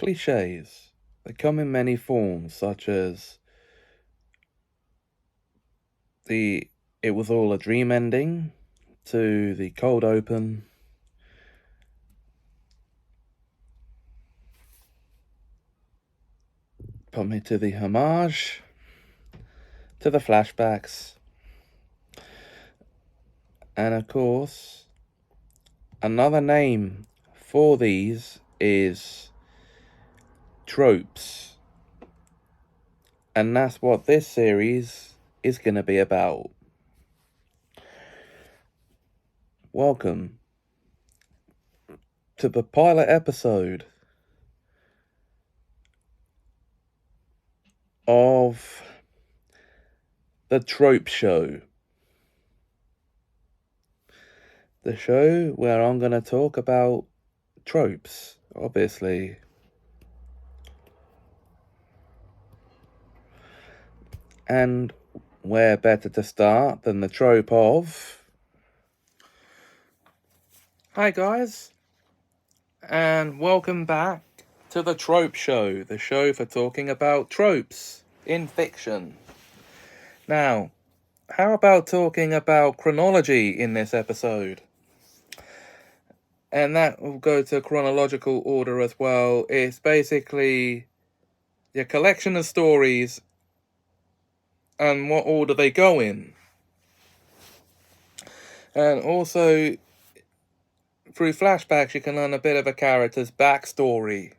Cliches. They come in many forms, such as the "it was all a dream" ending, to the cold open, put me to the homage, to the flashbacks, and of course, another name for these is tropes. And that's what this series is going to be about. Welcome to the pilot episode of the Trope Show. The show where I'm going to talk about tropes, obviously. And where better to start than the trope of... Hi guys, and welcome back to the Trope Show, the show for talking about tropes in fiction. Now, how about talking about chronology in this episode? And that will go to chronological order as well. It's basically your collection of stories and what order they go in. And also, through flashbacks, you can learn a bit of a character's backstory.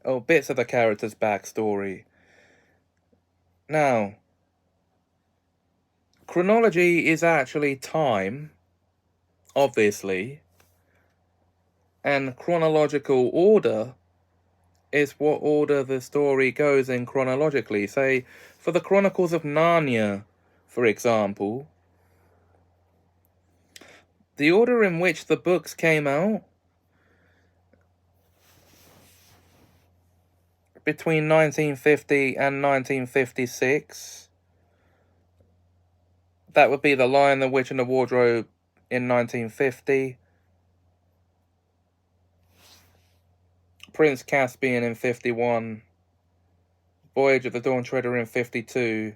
Or bits of the character's backstory. Now, chronology is actually time, obviously. And chronological order is what order the story goes in chronologically. Say, for the Chronicles of Narnia, for example, the order in which the books came out between 1950 and 1956, that would be The Lion, the Witch and the Wardrobe in 1950, Prince Caspian in 51, Voyage of the Dawn Treader in 52,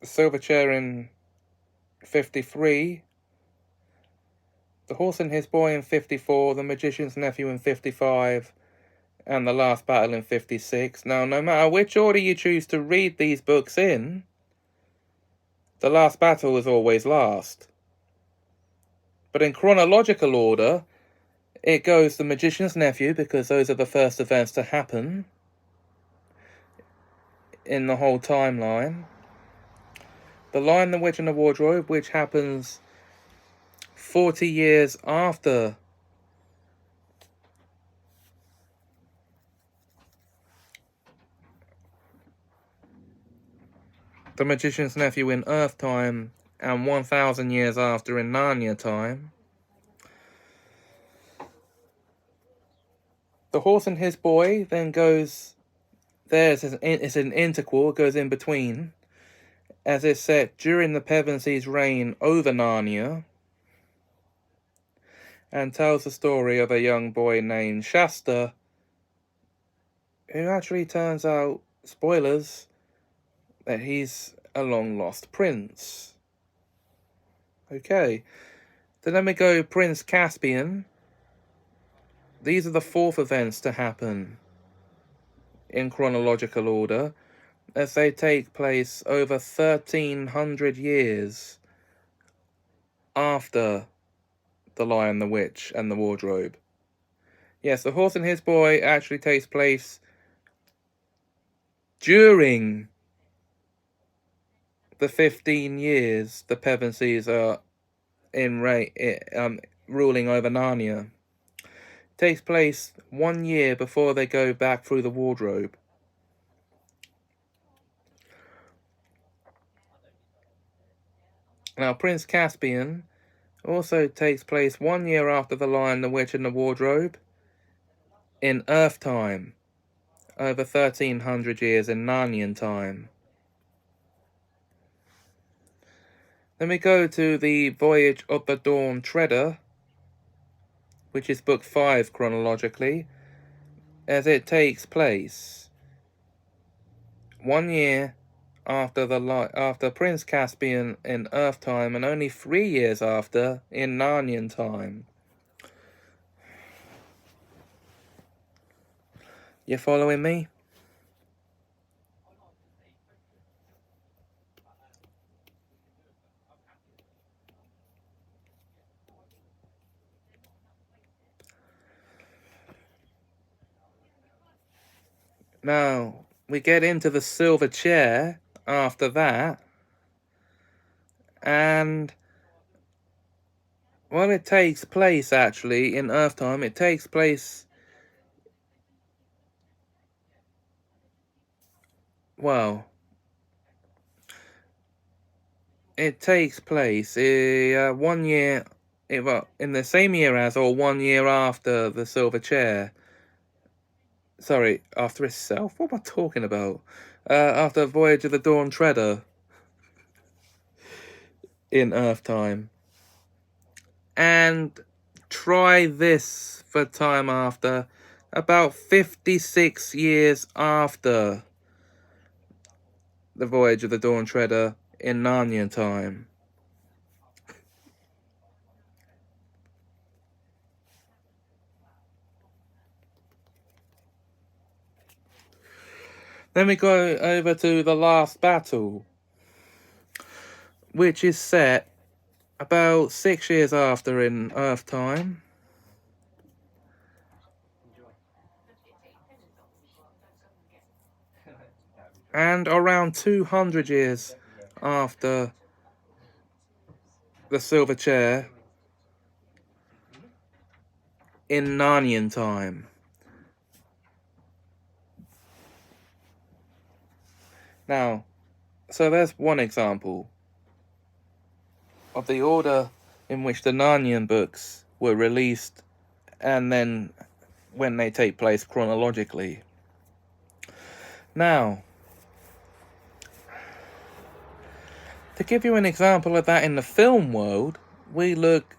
The Silver Chair in 53, The Horse and His Boy in 54, The Magician's Nephew in 55, and The Last Battle in 56. Now, no matter which order you choose to read these books in, The Last Battle is always last. But in chronological order, it goes The Magician's Nephew, because those are the first events to happen in the whole timeline. The Lion, the Witch and the Wardrobe, which happens 40 years after The Magician's Nephew in Earth time, and 1,000 years after in Narnia time. The Horse and His Boy then goes... it's an interquel, it goes in between, as it's set during the Pevensies' reign over Narnia, and tells the story of a young boy named Shasta, who actually turns out, spoilers, that he's a long-lost prince. Okay, then let me go Prince Caspian. These are the fourth events to happen in chronological order, as they take place over 1,300 years after The Lion, the Witch, and the Wardrobe. Yes, The Horse and His Boy actually takes place during the 15 years the Pevensies are ruling over Narnia. It takes place 1 year before they go back through the wardrobe. Now, Prince Caspian also takes place 1 year after The Lion, the Witch, and the Wardrobe in Earth time, over 1,300 years in Narnian time. Then we go to the Voyage of the Dawn Treader, which is book 5 chronologically, as it takes place 1 year after Prince Caspian in Earth time, and only 3 years after in Narnian time. You following me? Now, we get into the silver chair after that, and well, it takes place actually in Earth time. It takes place, well, it takes place 1 year, in the same year as or 1 year after the silver chair. Sorry, after itself? What am I talking about? After Voyage of the Dawn Treader in Earth time. And try this for time after, about 56 years after the Voyage of the Dawn Treader in Narnian time. Then we go over to the last battle, which is set about 6 years after in Earth time. And around 200 years after the silver chair in Narnian time. Now, so there's one example of the order in which the Narnian books were released, and then when they take place chronologically. Now, to give you an example of that in the film world, we look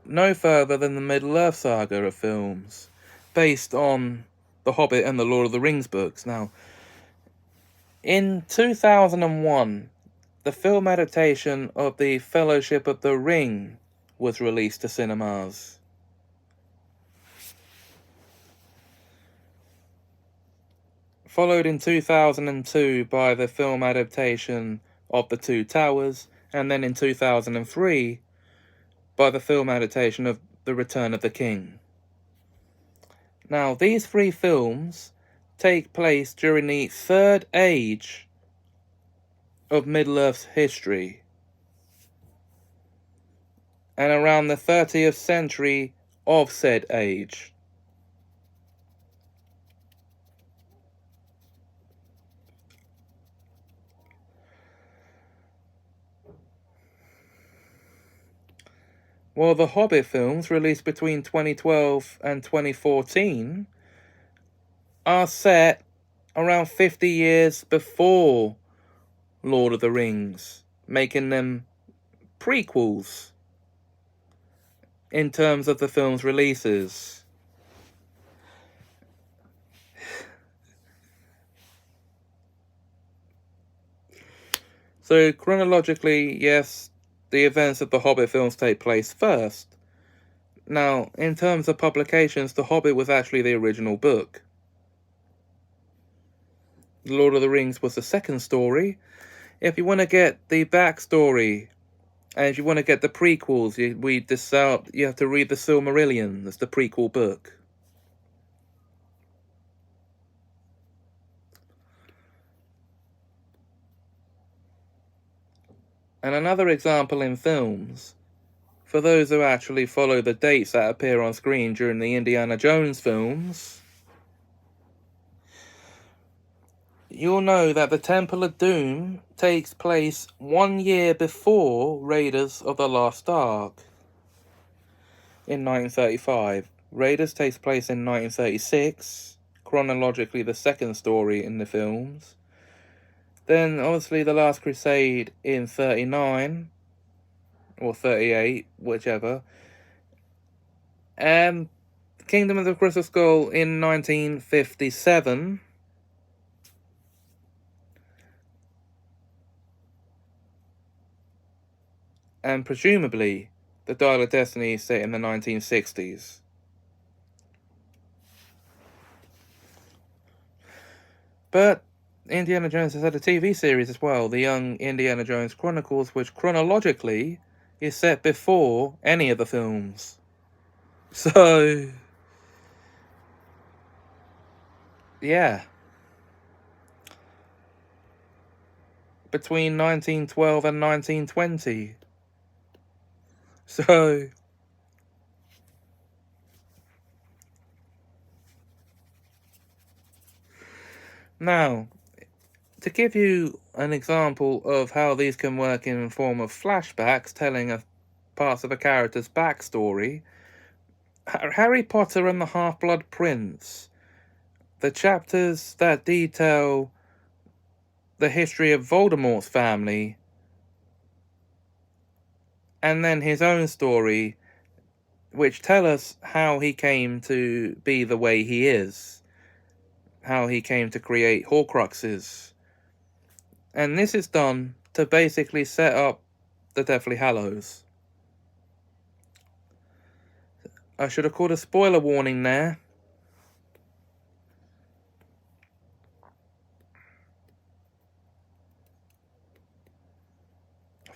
no further than the Middle-earth saga of films, based on The Hobbit and the Lord of the Rings books. Now, in 2001, the film adaptation of the Fellowship of the Ring was released to cinemas. Followed in 2002 by the film adaptation of The Two Towers, and then in 2003 by the film adaptation of The Return of the King. Now, these 3 films take place during the third age of Middle-earth's history, and around the 30th century of said age. While the Hobbit films, released between 2012 and 2014, are set around 50 years before Lord of the Rings, making them prequels in terms of the film's releases. So chronologically, yes, the events of the Hobbit films take place first. Now, in terms of publications, The Hobbit was actually the original book. The Lord of the Rings was the second story. If you want to get the backstory, and if you want to get the prequels, you have to read the Silmarillion. That's the prequel book. And another example in films, for those who actually follow the dates that appear on screen during the Indiana Jones films, you'll know that the Temple of Doom takes place 1 year before Raiders of the Lost Ark in 1935. Raiders takes place in 1936, chronologically the second story in the films. Then, obviously, The Last Crusade in 1939, or 38, whichever. Kingdom of the Crystal Skull in 1957. And presumably, the Dial of Destiny is set in the 1960s. But Indiana Jones has had a TV series as well, The Young Indiana Jones Chronicles, which chronologically is set before any of the films. So, yeah. Between 1912 and 1920. So, now, to give you an example of how these can work in the form of flashbacks, telling parts of a character's backstory, Harry Potter and the Half-Blood Prince, the chapters that detail the history of Voldemort's family, and then his own story, which tell us how he came to be the way he is, how he came to create Horcruxes. And this is done to basically set up the Deathly Hallows. I should have called a spoiler warning there.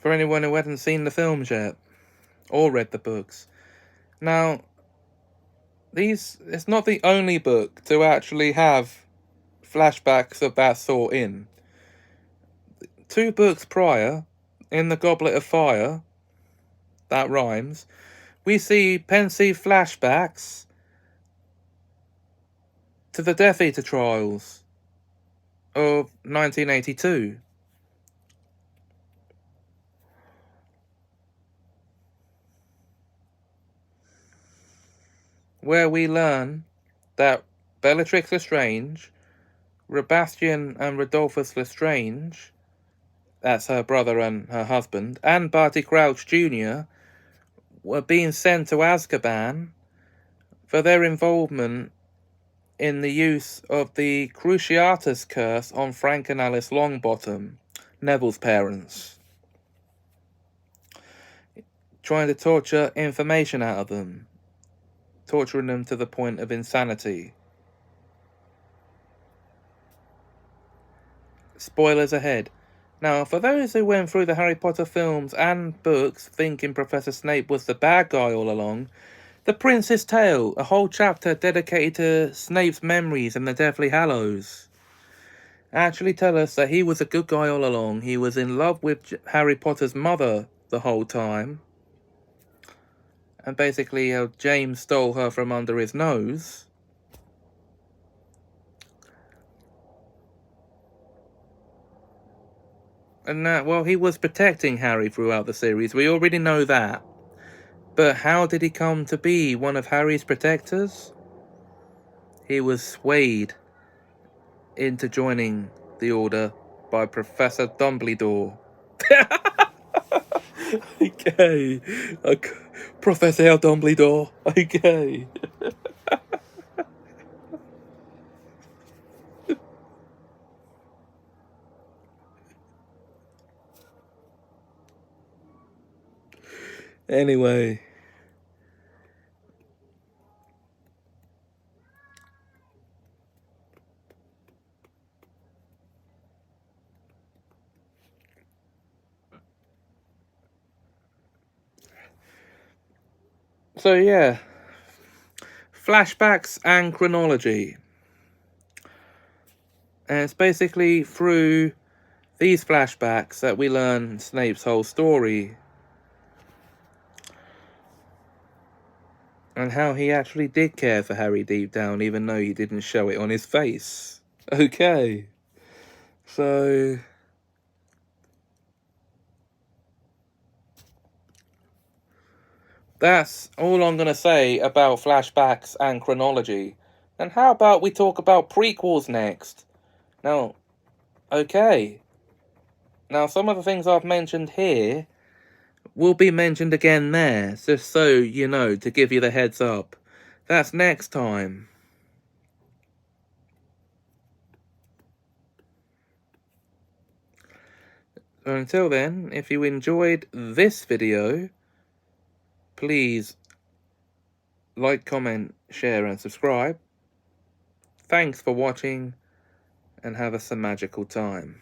For anyone who hadn't seen the films yet, or read the books. Now, it's not the only book to actually have flashbacks of that sort in. 2 books prior, in The Goblet of Fire, that rhymes, we see pensive flashbacks to the Death Eater trials of 1982. Where we learn that Bellatrix Lestrange, Sebastian and Rodolphus Lestrange, that's her brother and her husband, and Barty Crouch Jr. were being sent to Azkaban for their involvement in the use of the Cruciatus curse on Frank and Alice Longbottom, Neville's parents, trying to torture information out of them, torturing them to the point of insanity. Spoilers ahead. Now, for those who went through the Harry Potter films and books thinking Professor Snape was the bad guy all along, The Prince's Tale, a whole chapter dedicated to Snape's memories in the Deathly Hallows, actually tell us that he was a good guy all along. He was in love with Harry Potter's mother the whole time, and basically James stole her from under his nose. And that, well, he was protecting Harry throughout the series. We already know that. But how did he come to be one of Harry's protectors? He was swayed into joining the Order by Professor Dumbledore. Okay. Professor Dumbledore. Okay. Anyway. So yeah. Flashbacks and chronology. And it's basically through these flashbacks that we learn Snape's whole story. And how he actually did care for Harry deep down, even though he didn't show it on his face. Okay. So... that's all I'm going to say about flashbacks and chronology. And how about we talk about prequels next? Now, okay. Now, some of the things I've mentioned here will be mentioned again there, just so you know, to give you the heads up. That's next time. So until then, if you enjoyed this video, please like, comment, share and subscribe. Thanks for watching and have a some magical time.